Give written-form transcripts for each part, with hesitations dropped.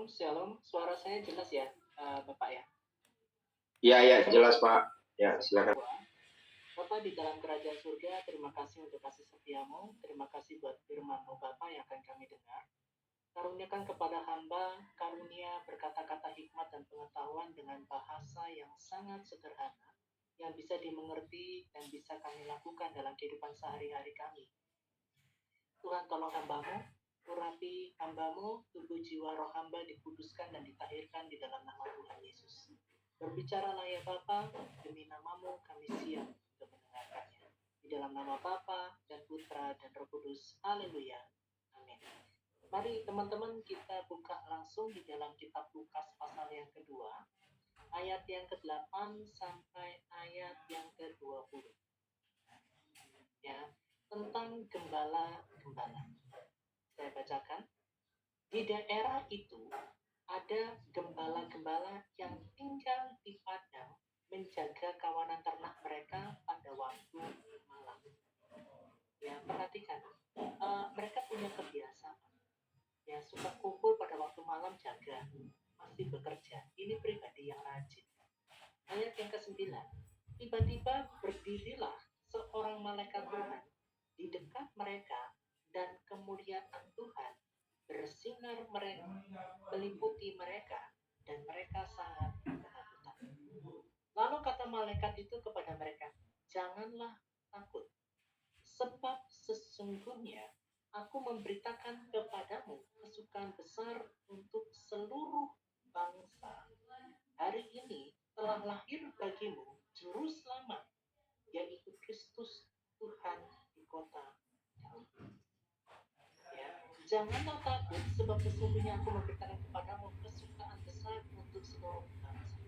Shalom, shalom. Suara saya jelas ya, Bapak ya? Iya, jelas Pak. Ya, silakan. Bapak di dalam kerajaan surga, terima kasih untuk kasih setiamu. Terima kasih buat firman-Mu Bapak yang akan kami dengar. Karuniakan kepada hamba, karunia berkata-kata hikmat dan pengetahuan dengan bahasa yang sangat sederhana, yang bisa dimengerti dan bisa kami lakukan dalam kehidupan sehari-hari kami. Tuhan tolong hamba-Mu, urapi hamba-Mu, tubuh jiwa roh hamba dikuduskan dan ditahirkan di dalam nama Tuhan Yesus. Berbicaralah ya Bapa, demi nama-Mu kami siap untuk mendengarkannya. Di dalam nama Bapa dan Putra dan Roh Kudus. Haleluya. Amin. Mari teman-teman kita buka langsung di dalam kitab Lukas pasal yang kedua, ayat yang ke-8 sampai ayat yang ke-20. Ya, tentang gembala-gembala. Saya bacakan. Di daerah itu ada gembala-gembala yang tinggal di padang menjaga kawanan ternak mereka pada waktu malam. Ya, perhatikan. Mereka punya kebiasaan. Ya, suka kumpul pada waktu malam jaga. Masih bekerja. Ini pribadi yang rajin. Ayat yang ke-9. Tiba-tiba berdirilah seorang malaikat Tuhan di dekat mereka dan kemuliaan Tuhan bersinar mereka, meliputi mereka dan mereka sangat ketakutan. Lalu kata malaikat itu kepada mereka, janganlah takut, sebab sesungguhnya aku memberitakan kepadamu kesukaan besar untuk seluruh bangsa. Hari ini telah lahir bagimu juru selamat, yaitu Kristus Tuhan di kota Daud. Ya, janganlah takut, sebab sesungguhnya aku memberitakan kepadamu kesukaan besar untuk seluruh bangsa.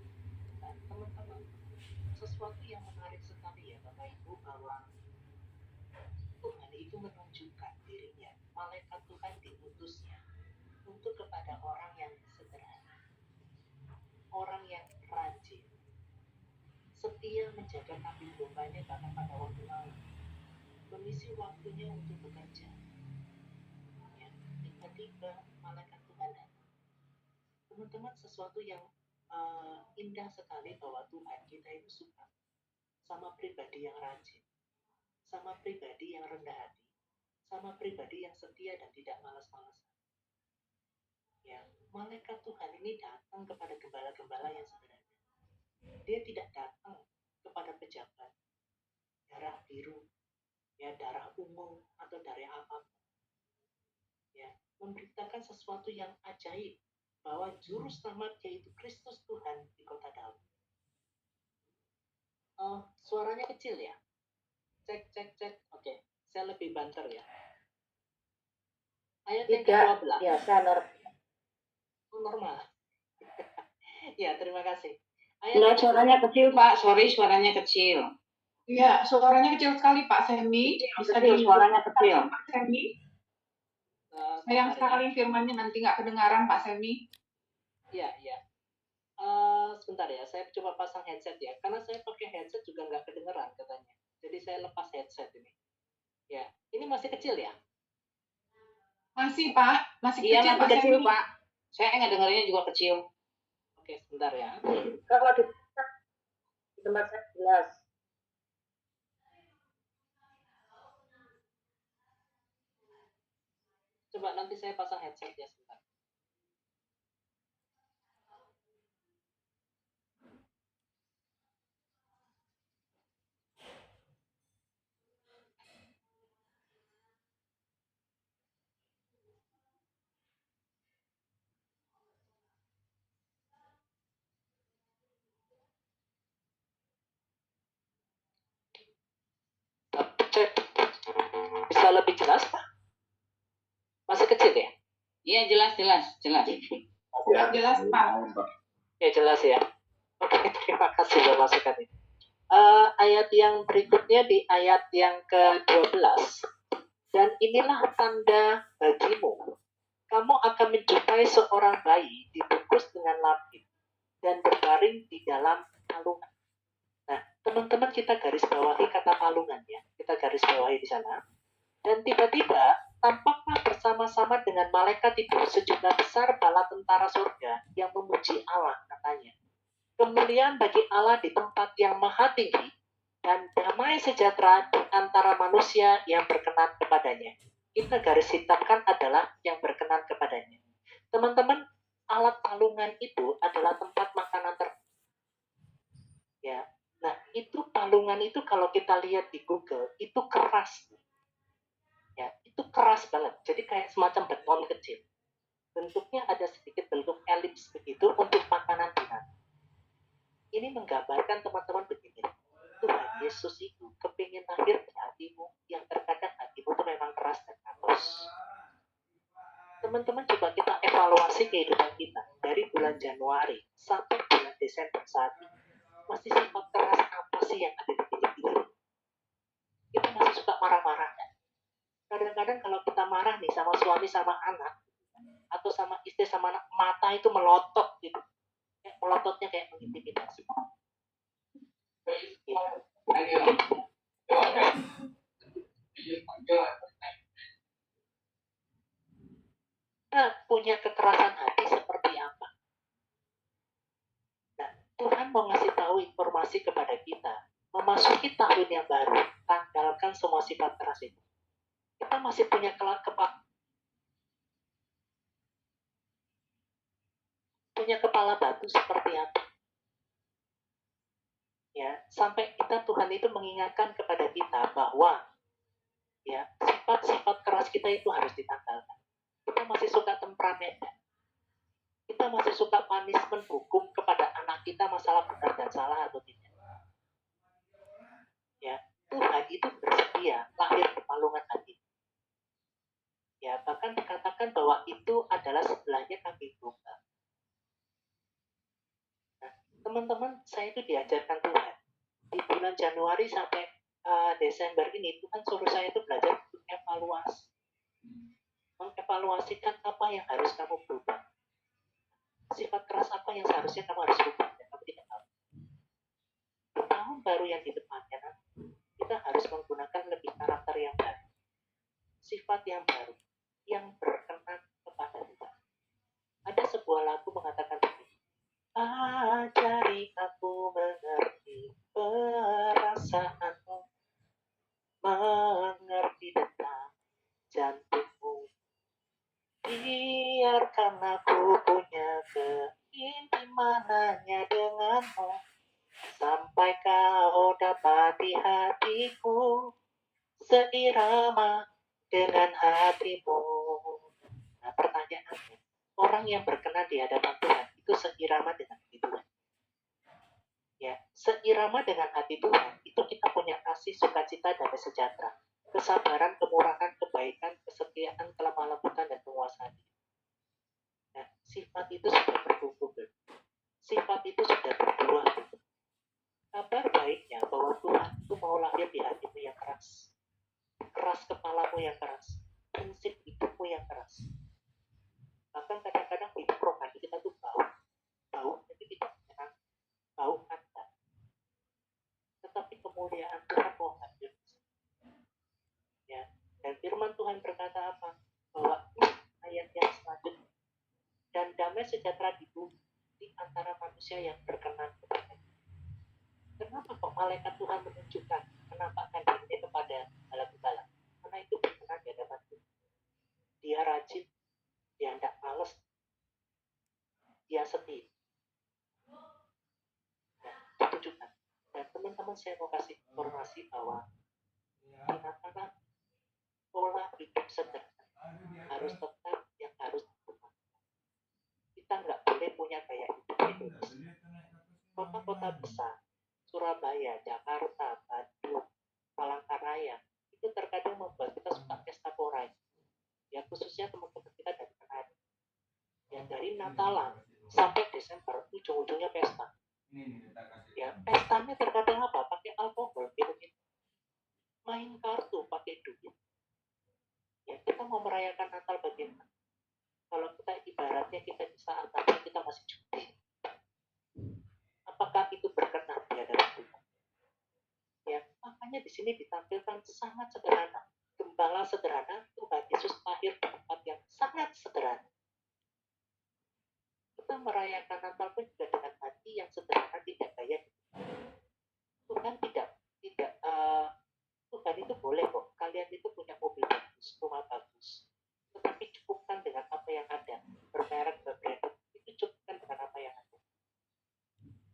Nah, teman-teman, sesuatu yang menarik sekali ya Bapak Ibu, bahwa Tuhan itu menunjukkan dirinya, malaikat Tuhan diutusnya untuk kepada orang yang sederhana, orang yang rajin, setia menjaga kambing dombanya bahkan pada waktu malam, mengisi waktunya untuk bekerja. Ya, tiba-tiba malaikat Tuhan datang. Teman-teman, sesuatu yang indah sekali bahwa Tuhan kita itu suka sama pribadi yang rajin, sama pribadi yang rendah hati, sama pribadi yang setia dan tidak malas-malasan. Ya, malaikat Tuhan ini datang kepada gembala-gembala yang sederhana. Dia tidak datang kepada pejabat, darah biru, ya darah ungu atau darah apapun. Ya, memberitakan sesuatu yang ajaib bahwa juru selamat yaitu Kristus Tuhan di kota Daud. Suaranya kecil ya? Cek. Oke, saya lebih banter ya. Ayat yang ke-12. Biasa Normal. Ya, terima kasih. Suaranya kecil, Pak. Sorry, suaranya kecil. Iya, suaranya kecil sekali, Pak Semi. Bisa suaranya kecil. Pak Semi. Sayang sekali firmannya nanti nggak kedengaran, Pak Semi. Iya. Sebentar ya, saya coba pasang headset ya. Karena saya pakai headset juga nggak kedengeran katanya. Jadi saya lepas headset ini. Ya, ini masih kecil ya? Masih, Pak. Masih Iya, kecil, masih Pak kecil, Semi. Pak. Saya ngedengerinnya juga kecil. Oke, sebentar ya. Kalau di tempat saya jelas. Coba nanti saya pasang headset ya sebentar. Bisa lebih jelas, Pak? Masih kecil ya? Iya, jelas. Ya, jelas, Pak. Ya, jelas ya. Oke, terima kasih buat masukannya. Ayat yang berikutnya di ayat yang ke-12. Dan inilah tanda bagimu. Kamu akan menjumpai seorang bayi dibungkus dengan lapis dan berbaring di dalam palungan. Nah, teman-teman kita garis bawahi kata palungan ya. Kita garis bawahi di sana. Dan tiba-tiba tampaklah bersama-sama dengan malaikat itu sejumlah besar bala tentara surga yang memuji Allah, katanya. Kemuliaan bagi Allah di tempat yang maha tinggi, dan damai sejahtera di antara manusia yang berkenan kepadanya. Kita garis hitamkan adalah yang berkenan kepadanya. Teman-teman, alat palungan itu adalah tempat makanan ya. Nah, itu palungan itu kalau kita lihat di Google, itu keras. Ya, itu keras banget. Jadi kayak semacam beton kecil. Bentuknya ada sedikit bentuk elips begitu untuk makanan binatang. Ini menggambarkan teman-teman begini. Tuhan Yesus itu kepingin lahir di hatimu, yang terkadang hatimu itu memang keras dan halus. Teman-teman coba kita evaluasi kehidupan kita dari bulan Januari sampai bulan Desember saat ini. Masih sifat keras apa sih yang ada di hidup kita? Kita masih suka marah-marah kan? Kadang-kadang kalau kita marah nih sama suami sama anak, atau sama istri sama anak, mata itu melotot gitu. Melototnya kayak mengintimidasi. Kita punya kekerasan hati seperti apa? Nah, Tuhan mau ngasih tahu informasi kepada kita. Memasuki tahun yang baru, tanggalkan semua sifat keras itu. Kita masih punya kepala batu seperti apa? Ya, sampai kita Tuhan itu mengingatkan kepada kita bahwa ya sifat-sifat keras kita itu harus ditanggalkan. Kita masih suka temperamen, kita masih suka punishment hukum kepada anak kita masalah benar dan salah atau tidak. Ya, Tuhan itu bersedia lahir di palungan hati. Ya, bahkan dikatakan bahwa itu adalah sebelahnya kambing domba. Nah, teman-teman, saya itu diajarkan Tuhan di bulan Januari sampai Desember ini. Tuhan suruh saya itu belajar untuk evaluasi, mengevaluasikan apa yang harus kamu berubah, sifat keras apa yang seharusnya kamu harus ubah dan kamu tidak tahu. Di tahun baru yang di depannya, kita harus menggunakan lebih karakter yang baru, sifat yang baru, yang berkenan kepada Tuhan. Ada sebuah lagu mengatakan begini, ajari aku mengerti perasaanmu, mengerti tentang jantungmu, biarkan aku punya keintiman hanya denganmu, sampai kau dapati hatiku seirama dengan hatimu. Nah, pertanyaannya, orang yang berkenan di hadapan Tuhan itu seirama dengan hati Tuhan. Ya, seirama dengan hati Tuhan itu kita punya kasih, sukacita, damai sejahtera, kesabaran, kemurahan, kebaikan, kesetiaan, kelemah lembutan, dan penguasaan. Nah, sifat itu sudah bertumbuh, sifat itu sudah berbuah. Kabar baiknya bahwa Tuhan itu mau lahir di hatimu yang keras, keras kepalamu yang keras, prinsip hidupmu yang keras. Bahkan kadang-kadang hidup rohani kita tuh bau tapi tidak menyenang, bau anda. Tetapi kemuliaan Tuhan mau hadir. Ya, dan firman Tuhan berkata apa? Bahwa ayat yang selanjutnya, dan damai sejahtera di bumi di antara manusia yang berkenan kepada. Kenapa kok malaikat Tuhan menunjukkan menampakkan dirinya kepada gembala-gembala? Karena itu berkenan di hadapan Tuhan. Dia rajin, dia tidak males, dia setia. Nah, ditujukan. Dan teman-teman, saya mau kasih informasi bahwa gunakanlah pola hidup sederhana, harus tetap yang harus dilakukan. Kita nggak boleh punya gaya hidup Indonesia. Kota-kota besar, Surabaya, Jakarta, Bandung, Palangkaraya, itu terkadang membuat kita suka pesta pora. Ya, khususnya teman-teman kita dari Manado. Ya, dari Natalan sampai Desember, ujung-ujungnya pesta. Ya, pestanya terkadang apa? Pakai alkohol, minum, main kartu, pakai duit. Ya, kita mau merayakan Natal bagaimana? Kalau kita ibaratnya kita di saat Natal kita masih cuti. Apakah itu berkenan di hadapan Tuhan? Ya, makanya di sini ditampilkan sangat sederhana. gembala sederhana, Tuhan Yesus lahir di tempat yang sangat sederhana. Kita merayakan Natal pun juga dengan hati yang sederhana, tidak gaya. Tuhan Tuhan itu boleh kok. Kalian itu punya mobil bagus, rumah bagus. Tetapi cukupkan dengan apa yang ada. Bermerek, berbrand, itu cukupkan dengan apa yang ada.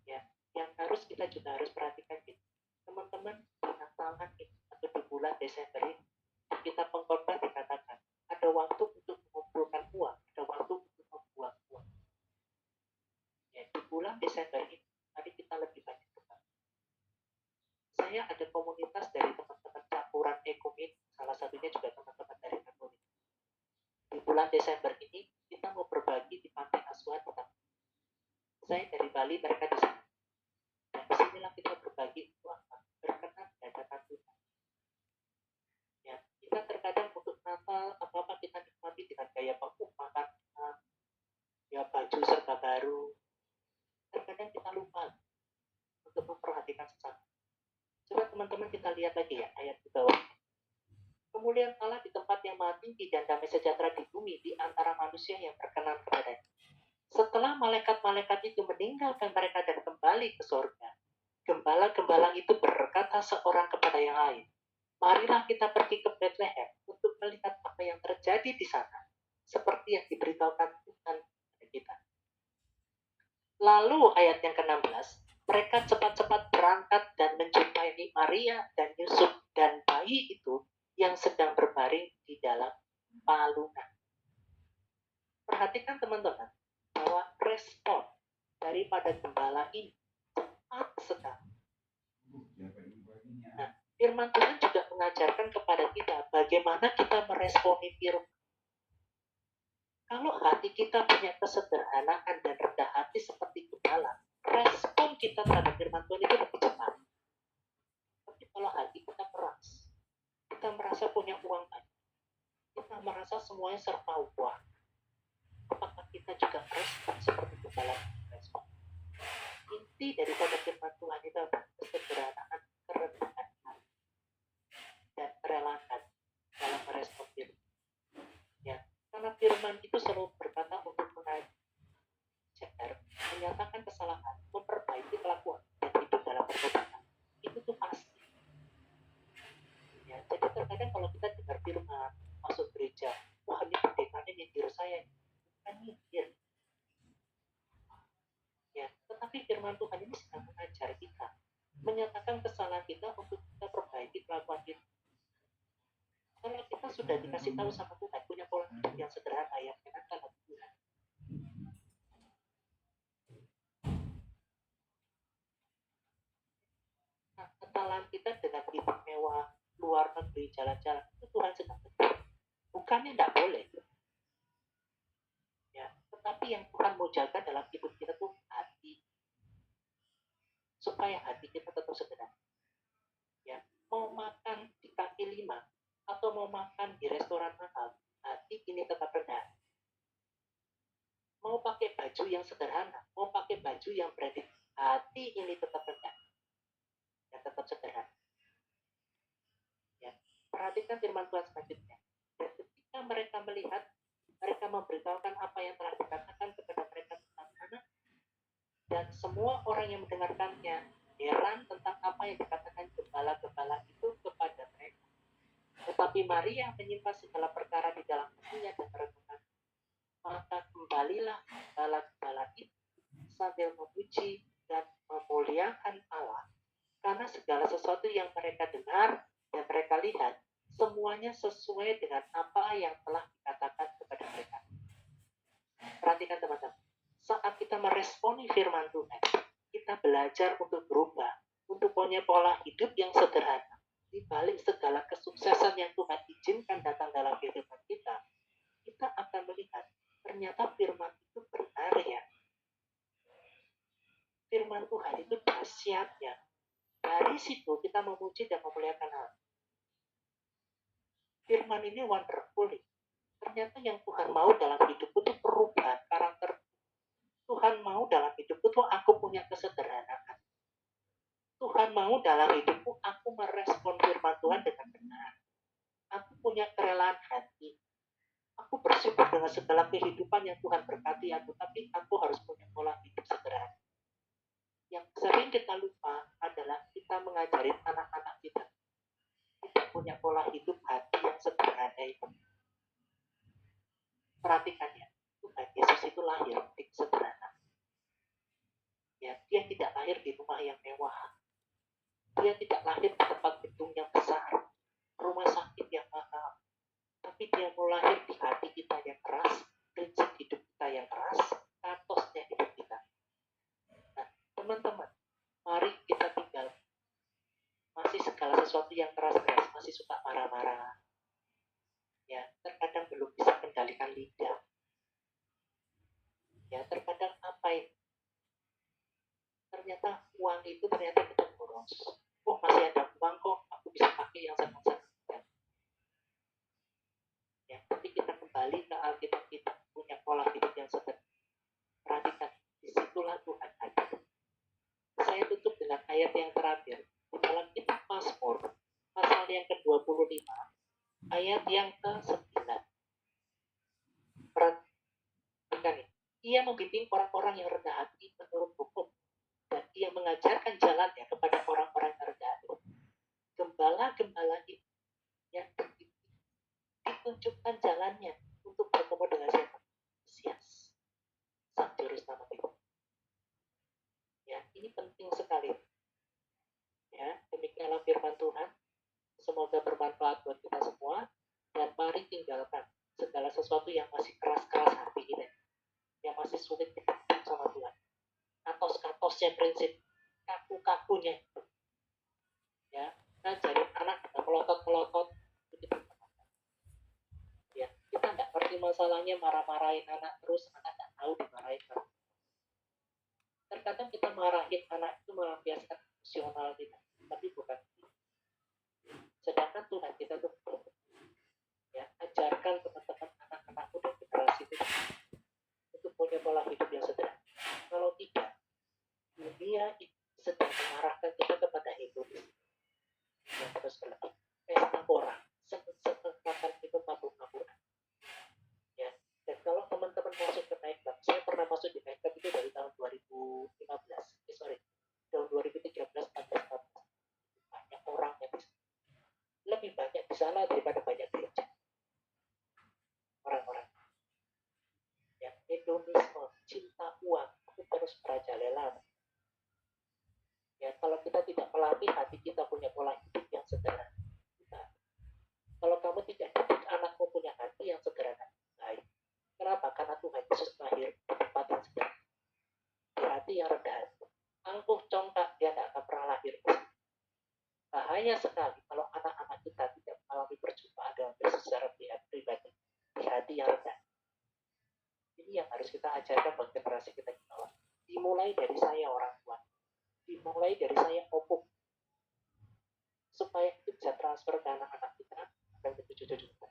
Ya, yang kita juga harus perhatikan gitu. Teman-teman, di Natalan ini atau di bulan Desember ini, kita pengkhotbah dikatakan ada waktu untuk mengumpulkan uang, ada waktu untuk membuang uang. Ya, di bulan Desember ini, mari kita lebih banyak berbagi. Saya ada komunitas dari teman-teman campuran ekumen, salah satunya juga teman-teman dari Katolik. Di bulan Desember ini, kita mau berbagi di pantai asuhan tetap. Saya dari Bali, mereka di sini. Dan disinilah kita berbagi uang berkenan hadapan Tuhan. Ya, kita terkadang untuk Natal apa-apa kita nikmati dengan gaya makan, ya baju serba baru. Terkadang kita lupa untuk memperhatikan sesama. Coba teman-teman kita lihat lagi ya ayat di bawah. Kemuliaan Allah di tempat yang maha tinggi dan damai sejahtera di bumi di antara manusia yang berkenan kepadanya. Setelah malaikat-malaikat itu meninggalkan mereka dan kembali ke surga, gembala-gembala itu berkata seorang kepada yang lain, marilah kita pergi ke Bethlehem untuk melihat apa yang terjadi di sana, seperti yang diberitahukan Tuhan kepada kita. Lalu ayat yang ke-16, mereka cepat-cepat berangkat dan menjumpai Maria dan Yusuf dan bayi itu yang sedang berbaring di dalam palungan. Perhatikan teman-teman, bahwa respon daripada gembala ini cepat sekali. Nah, firman Tuhan juga mengajarkan kepada kita bagaimana kita meresponi firman. Kalau hati kita punya kesederhanaan dan rendah hati seperti gembala, respon kita terhadap firman Tuhan itu lebih cepat. Tapi kalau hati kita keras, kita merasa punya uang banyak, kita merasa semuanya serba uang, apakah kita juga respon seperti gembala respon? Inti daripada firman Tuhan itu adalah kesederhanaan, kerendahan hati, dan kerelakan dalam merespon firman. Ya, karena firman itu selalu berkata untuk mengajar, menyatakan kesalahan, memperbaiki kelakuan, dan hidup dalam pertobatan. Itu tuh pasti. Ya, jadi terkadang kalau kita dengar firman, masuk gereja, wah ini pendetanya nyindir saya, bukan nyindir. Ya, tetapi firman Tuhan ini sedang mengajar kita, menyatakan kesalahan kita untuk kita perbaiki kelakuan kita. Kalau kita sudah dikasih tahu sama Tuhan, punya pola hidup yang sederhana, yang menyenangkan hati Tuhan. Nah, kesalahan kita dengan hidup mewah, luar negeri, jalan-jalan, itu Tuhan sedang tegur. Bukannya tidak boleh. Ya, tetapi yang Tuhan mau jaga dalam hidup kita tuh hati. Supaya hati kita tetap sederhana. Ya, mau makan di kaki lima, atau mau makan di restoran mahal, hati ini tetap rendah. Mau pakai baju yang sederhana, mau pakai baju yang branded, hati ini tetap rendah. Dan tetap sederhana. Ya, perhatikan firman Tuhan selanjutnya. Dan ketika mereka melihat, mereka memberitahukan apa yang telah dikatakan kepada mereka tentang anak, dan semua orang yang mendengarkannya heran tentang apa yang dikatakan gembala-gembala itu kepada mereka. Tetapi Maria menyimpan segala perkara di dalam hatinya dan merenungkan. Maka kembalilah gembala-gembala itu sambil memuji dan memuliakan Allah. Karena segala sesuatu yang mereka dengar dan mereka lihat, semuanya sesuai dengan apa yang telah dikatakan kepada mereka. Perhatikan teman-teman, saat kita meresponi firman Tuhan, kita belajar untuk berubah, untuk punya pola hidup yang sederhana. Di balik segala kesuksesan yang Tuhan izinkan datang dalam kehidupan kita, kita akan melihat ternyata firman itu benar ya. Firman Tuhan itu dahsyat ya. Dari situ kita memuji dan memuliakan Allah. Firman ini wonderful. Ternyata yang Tuhan mau dalam hidupku itu perubahan karakter. Tuhan mau dalam hidupku itu aku punya kesederhanaan. Tuhan mau dalam hidupku aku merespon firman Tuhan dengan benar. Aku punya kerelaan hati. Aku bersyukur dengan segala kehidupan yang Tuhan berkati aku, tapi aku harus punya pola hidup sederhana. Yang sering kita lupa adalah kita mengajarin anak-anak kita punya pola hidup hati yang sederhana itu. Perhatikan ya, Tuhan Yesus itu lahir di sederhana. Ya, dia tidak lahir di rumah yang mewah. Dia tidak lahir di tempat gedung yang besar, rumah sakit yang mahal. Tapi dia mau lahir di hati kita yang keras, prinsip hidup kita yang keras, katosnya hidup kita. Nah, teman-teman, mari kita tinggal masih segala sesuatu yang keras-keras, masih suka marah-marah. Ya, terkadang belum bisa kendalikan lidah. Ya, terkadang apa itu? Ternyata uang itu ternyata kita boros. Oh, masih ada uang kok, aku bisa pakai yang senang-senang. Ya, tapi kita kembali ke Alkitab, kita punya pola hidup yang sederhana. Perhatikan, disitulah Tuhan hadir. Saya tutup dengan ayat yang terakhir di dalam kitab Mazmur pasal yang ke-25 ayat yang ke-9. Perhatikan ini. Ia membimbing orang-orang yang rendah hati menurut hukum, dan ia mengajarkan jalannya kepada orang-orang yang rendah hati. Gembala-gembala itu yang ditunjukkan jalannya untuk bertemu dengan siapa? Mesias, Sang Juru Selamat itu. Ya, ini penting sekali. Ya, demikianlah firman Tuhan. Semoga bermanfaat buat kita semua. Dan mari tinggalkan segala sesuatu yang masih keras-keras hati kita, yang masih sulit kita sama Tuhan. Katos-katosnya prinsip, kaku-kakunya. Ya, ngajarin anak dengan melotot-melotot. Ya, kita nggak ngerti masalahnya, marah-marahin anak terus, anak nggak tahu dimarahin terus. Terkadang kita marahin anak itu melampiaskan emosional kita, tapi bukan. Sedangkan Tuhan kita tuh ya, ajarkan teman-teman anak-anak muda generasi itu untuk punya pola hidup yang sederhana. Kalau tidak, dunia sedang mengarahkan kita kepada hedonis yang terus berlebih. Pesta orang, senang-senang itu mabuk-mabukan. Ya, dan kalau teman-teman masuk ke Naik Club, saya pernah masuk di Naik Club itu dari tahun 2015. Tahun 2013, 14, 14. Banyak orang yang lebih banyak di sana daripada banyak gereja. Orang-orang yang hedonisme, cinta uang, itu terus merajalela. Ya, kalau kita tidak melatih hati kita punya pola hidup yang sederhana. Kalau kamu tidak didik anakmu punya hati yang sederhana, baik. Kenapa? Karena Tuhan Yesus lahir di tempat yang sederhana, di hati yang rendah. Angkuh congkak, dia tidak akan pernah lahir. Bahaya sekali kalau anak-anak kita tidak mengalami perjumpaan dengan Yesus secara pribadi di hati yang rendah. Ini yang harus kita ajarkan bagi generasi kita di bawah. Dimulai dari saya orang tua, dimulai dari saya opung, supaya itu bisa transfer ke anak-anak kita dan ke cucu-cucu kita.